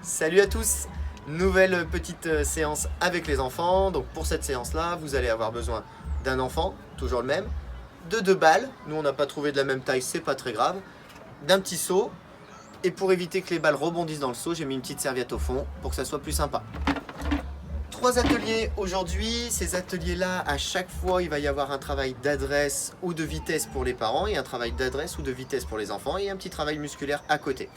Salut à tous! Nouvelle petite séance avec les enfants. Donc pour cette séance-là, vous allez avoir besoin d'un enfant, toujours le même, de 2 balles. Nous, on n'a pas trouvé de la même taille, c'est pas très grave. D'un petit seau. Et pour éviter que les balles rebondissent dans le seau, j'ai mis une petite serviette au fond pour que ça soit plus sympa. 3 ateliers aujourd'hui. Ces ateliers-là, à chaque fois, il va y avoir un travail d'adresse ou de vitesse pour les parents et un travail d'adresse ou de vitesse pour les enfants et un petit travail musculaire à côté.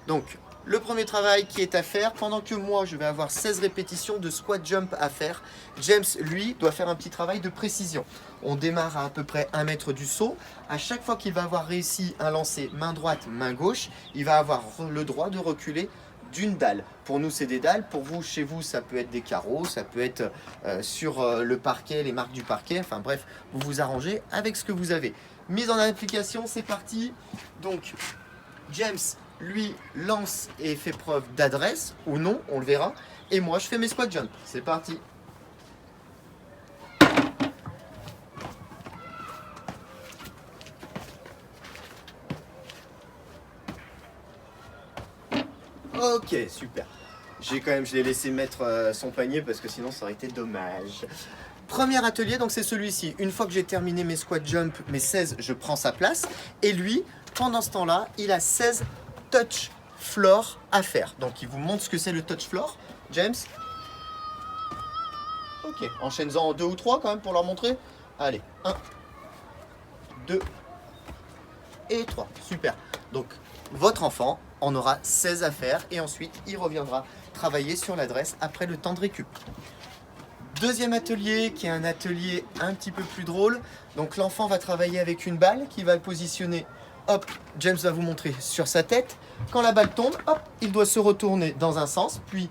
Donc, le premier travail qui est à faire, pendant que moi, je vais avoir 16 répétitions de squat jump à faire, James, lui, doit faire un petit travail de précision. On démarre à peu près 1 mètre du saut. À chaque fois qu'il va avoir réussi un lancer main droite, main gauche, il va avoir le droit de reculer d'une dalle. Pour nous, c'est des dalles. Pour vous, chez vous, ça peut être des carreaux, ça peut être sur le parquet, les marques du parquet. Enfin bref, vous vous arrangez avec ce que vous avez. Mise en application, c'est parti. Donc, James, lui, lance et fait preuve d'adresse, ou non, on le verra. Et moi, je fais mes squat jump. C'est parti. Ok, super. Je l'ai laissé mettre son panier parce que sinon ça aurait été dommage. Premier atelier, donc c'est celui-ci. Une fois que j'ai terminé mes squat jump, mes 16, je prends sa place. Et lui, pendant ce temps-là, il a 16 touch floor à faire. Donc il vous montre ce que c'est le touch floor. James? Ok, enchaîne-en en 2 ou 3 quand même pour leur montrer. Allez, 1, 2 et 3. Super. Donc votre enfant en aura 16 à faire et ensuite il reviendra travailler sur l'adresse après le temps de récup. Deuxième atelier qui est un atelier un petit peu plus drôle. Donc l'enfant va travailler avec une balle qui va le positionner. Hop, James va vous montrer sur sa tête. Quand la balle tombe, hop, il doit se retourner dans un sens, puis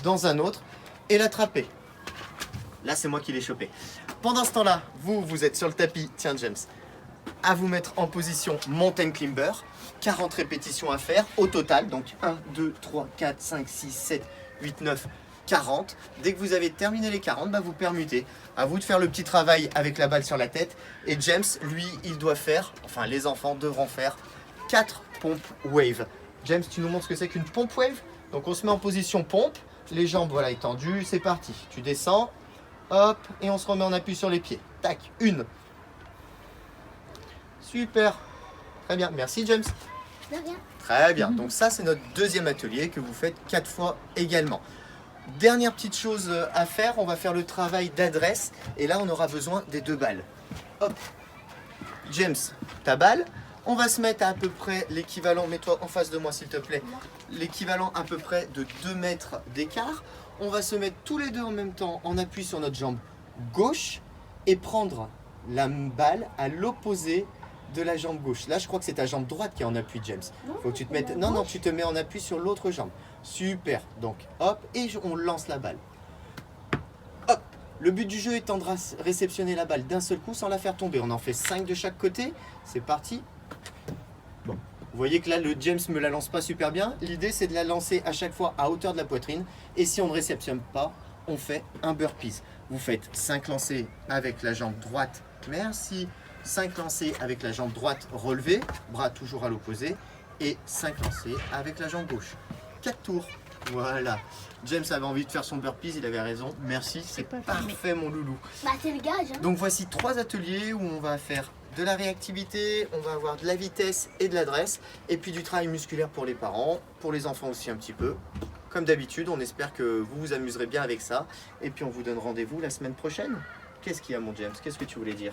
dans un autre et l'attraper. Là, c'est moi qui l'ai chopé. Pendant ce temps-là, vous êtes sur le tapis. Tiens, James, à vous mettre en position mountain climber. 40 répétitions à faire au total. Donc 1, 2, 3, 4, 5, 6, 7, 8, 9, 40. Dès que vous avez terminé les 40, vous permutez. À vous de faire le petit travail avec la balle sur la tête. Et James, lui, il doit faire, enfin les enfants devront faire 4 pompes wave. James, tu nous montres ce que c'est qu'une pompe wave? Donc on se met en position pompe. Les jambes, voilà, étendues. C'est parti. Tu descends. Hop. Et on se remet en appui sur les pieds. Tac. 1. Super. Très bien. Merci, James. De rien. Très bien. Donc ça, c'est notre deuxième atelier que vous faites 4 fois également. Dernière petite chose à faire, on va faire le travail d'adresse. Et là, on aura besoin des 2 balles. Hop. James, ta balle. On va se mettre à peu près l'équivalent, mets-toi en face de moi s'il te plaît, l'équivalent à peu près de 2 mètres d'écart. On va se mettre tous les deux en même temps en appui sur notre jambe gauche et prendre la balle à l'opposé de la jambe gauche. Là, je crois que c'est ta jambe droite qui est en appui, James. Faut que tu te mettes... Non, tu te mets en appui sur l'autre jambe. Super. Donc, hop, et on lance la balle. Hop. Le but du jeu étant de réceptionner la balle d'un seul coup sans la faire tomber. On en fait 5 de chaque côté. C'est parti. Bon. Vous voyez que là, le James me la lance pas super bien. L'idée, c'est de la lancer à chaque fois à hauteur de la poitrine. Et si on ne réceptionne pas, on fait un burpees. Vous faites 5 lancers avec la jambe droite. Merci. 5 lancers avec la jambe droite relevée, bras toujours à l'opposé, et 5 lancers avec la jambe gauche. 4 tours. Voilà. James avait envie de faire son burpees, il avait raison. Merci, c'est parfait mon loulou. Bah c'est le gage. Hein. Donc voici 3 ateliers où on va faire de la réactivité, on va avoir de la vitesse et de l'adresse, et puis du travail musculaire pour les parents, pour les enfants aussi un petit peu. Comme d'habitude, on espère que vous vous amuserez bien avec ça, et puis on vous donne rendez-vous la semaine prochaine. Qu'est-ce qu'il y a mon James? Qu'est-ce que tu voulais dire?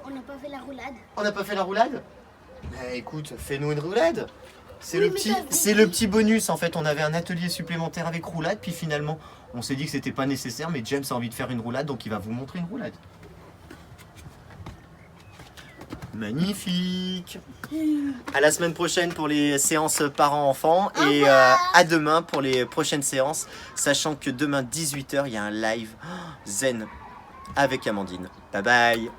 On n'a pas fait la roulade. On n'a pas fait la roulade? Bah écoute, fais-nous une roulade. C'est Oui, le petit bonus en fait. On avait un atelier supplémentaire avec roulade, puis finalement on s'est dit que c'était pas nécessaire, mais James a envie de faire une roulade, donc il va vous montrer une roulade. Magnifique. À la semaine prochaine pour les séances parents-enfants et à demain pour les prochaines séances, sachant que demain 18 h il y a un live zen avec Amandine. Bye bye.